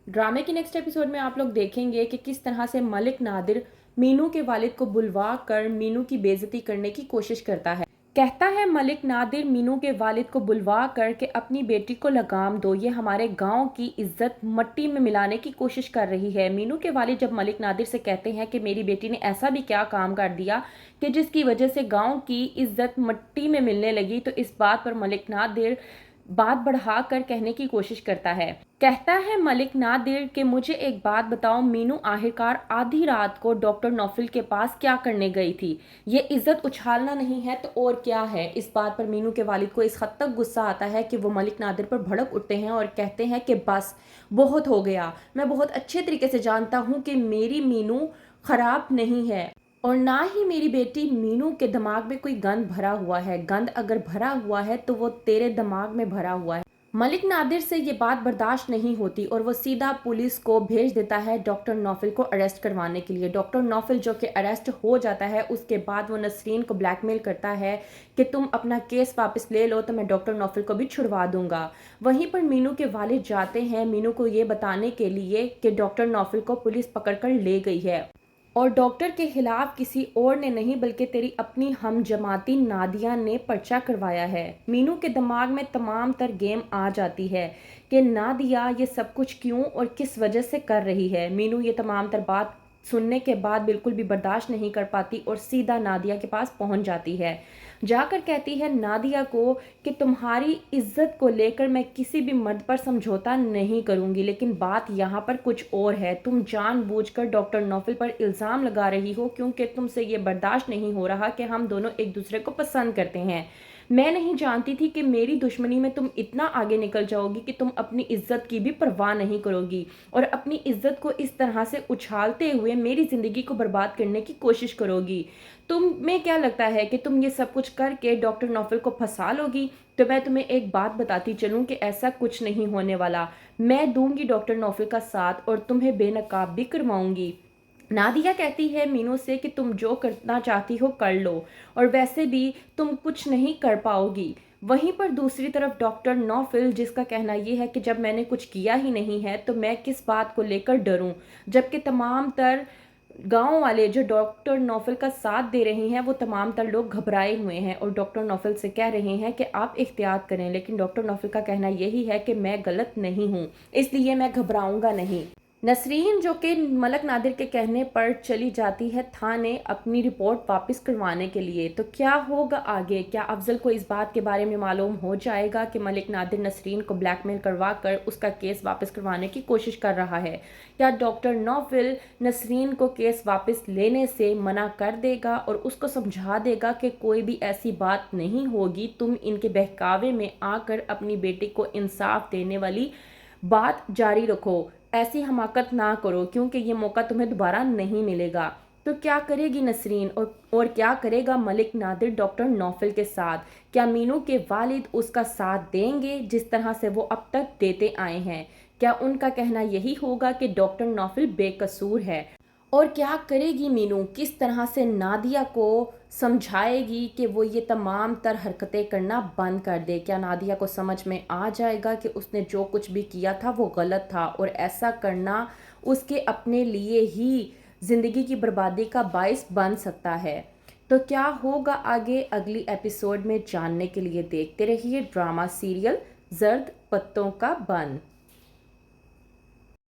ड्रामे के next episode में आप लोग देखेंगे कि किस तरह से मलिक नादिर मीनू के वालिद को बुलवा कर मीनू की बेइज्जती करने की कोशिश करता है। कहता है मलिक नादिर मीनू के वालिद को बुलवा कर के अपनी बेटी को लगाम दो, ये हमारे गांव की इज्जत मट्टी में मिलाने की कोशिश कर रही है। मीनू के वालिद जब मलिक नादिर से कहते हैं कि मेरी बेटी ने ऐसा भी क्या काम कर दिया कि जिसकी वजह से गांव की इज्जत मट्टी में मिलने लगी, तो इस बात पर मलिक नादिर बात बढ़ा कर कहने की कोशिश करता है। कहता है मलिक नादिर कि मुझे एक बात बताओ, मीनू आखिरकार आधी रात को डॉक्टर नौफिल के पास क्या करने गई थी? ये इज्जत उछालना नहीं है तो और क्या है? इस बात पर मीनू के वालिद को इस हद तक गुस्सा आता है कि वो मलिक नादिर पर भड़क उठते हैं और कहते हैं कि बस बहुत हो गया। मैं बहुत अच्छे तरीके से जानता हूँ कि मेरी मीनू खराब नहीं है और ना ही मेरी बेटी मीनू के दिमाग में कोई गंद भरा हुआ है। गंद अगर भरा हुआ है तो वो तेरे दिमाग में भरा हुआ है। मलिक नादिर से ये बात बर्दाश्त नहीं होती और वो सीधा पुलिस को भेज देता है डॉक्टर नौफिल को अरेस्ट करवाने के लिए। डॉक्टर नौफिल जो कि अरेस्ट हो जाता है, उसके बाद वो नसरीन को ब्लैकमेल करता है कि तुम अपना केस वापस ले लो तो मैं डॉक्टर नौफिल को भी छुड़वा दूंगा। वहीं पर मीनू के वालिद जाते हैं मीनू को ये बताने के लिए कि डॉक्टर नौफिल को पुलिस पकड़ कर ले गई है और डॉक्टर के खिलाफ किसी और ने नहीं बल्कि तेरी अपनी हम जमाती नादिया ने पर्चा करवाया है। मीनू के दिमाग में तमाम तर गेम आ जाती है कि नादिया ये सब कुछ क्यों और किस वजह से कर रही है। मीनू ये तमाम तर बात सुनने के बाद बिल्कुल भी बर्दाश्त नहीं कर पाती और सीधा नादिया के पास पहुंच जाती है। जाकर कहती है नादिया को कि तुम्हारी इज्जत को लेकर मैं किसी भी मर्द पर समझौता नहीं करूंगी, लेकिन बात यहाँ पर कुछ और है। तुम जानबूझकर डॉक्टर नौफिल पर इल्ज़ाम लगा रही हो क्योंकि तुमसे ये बर्दाश्त नहीं हो रहा कि हम दोनों एक दूसरे को पसंद करते हैं। मैं नहीं जानती थी कि मेरी दुश्मनी में तुम इतना आगे निकल जाओगी कि तुम अपनी इज्जत की भी परवाह नहीं करोगी और अपनी इज्जत को इस तरह से उछालते हुए मेरी ज़िंदगी को बर्बाद करने की कोशिश करोगी। तुम्हें क्या लगता है कि तुम ये सब कुछ करके डॉक्टर नौफिल को फंसा लोगी? तो मैं तुम्हें एक बात बताती चलूं कि ऐसा कुछ नहीं होने वाला। मैं दूंगी डॉक्टर नौफिल का साथ और तुम्हें बेनकाब भी करवाऊंगी। नादिया कहती है मीनू से कि तुम जो करना चाहती हो कर लो और वैसे भी तुम कुछ नहीं कर पाओगी। वहीं पर दूसरी तरफ डॉक्टर नौफिल, जिसका कहना यह है कि जब मैंने कुछ किया ही नहीं है तो मैं किस बात को लेकर डरूं, जबकि तमाम तर गांव वाले जो डॉक्टर नौफिल का साथ दे रहे हैं वो तमाम तर लोग घबराए हुए हैं और डॉक्टर नौफिल से कह रहे हैं कि आप एहतियात करें, लेकिन डॉक्टर नौफिल का कहना यही है कि मैं गलत नहीं हूं, इसलिए मैं घबराऊंगा नहीं। नसरीन जो कि मलिक नादिर के कहने पर चली जाती है थाने अपनी रिपोर्ट वापस करवाने के लिए। तो क्या होगा आगे? क्या अफजल को इस बात के बारे में मालूम हो जाएगा कि मलिक नादिर नसरीन को ब्लैकमेल करवा कर उसका केस वापस करवाने की कोशिश कर रहा है? या डॉक्टर नौफिल नसरीन को केस वापस लेने से मना कर देगा और उसको समझा देगा कि कोई भी ऐसी बात नहीं होगी, तुम इनके बहकावे में आकर अपनी बेटी को इंसाफ देने वाली बात जारी रखो, ऐसी हमाकत ना करो क्योंकि ये मौका तुम्हें दोबारा नहीं मिलेगा। तो क्या करेगी नसरीन और क्या करेगा मलिक नादिर डॉक्टर नौफिल के साथ? क्या मीनू के वालिद उसका साथ देंगे जिस तरह से वो अब तक देते आए हैं? क्या उनका कहना यही होगा कि डॉक्टर नौफिल बेकसूर है? और क्या करेगी मीनू? किस तरह से नादिया को समझाएगी कि वो ये तमाम तर हरकतें करना बंद कर दे? क्या नादिया को समझ में आ जाएगा कि उसने जो कुछ भी किया था वो गलत था और ऐसा करना उसके अपने लिए ही ज़िंदगी की बर्बादी का बायस बन सकता है? तो क्या होगा आगे अगली एपिसोड में जानने के लिए देखते रहिए ड्रामा सीरियल जर्द पत्तों का बन।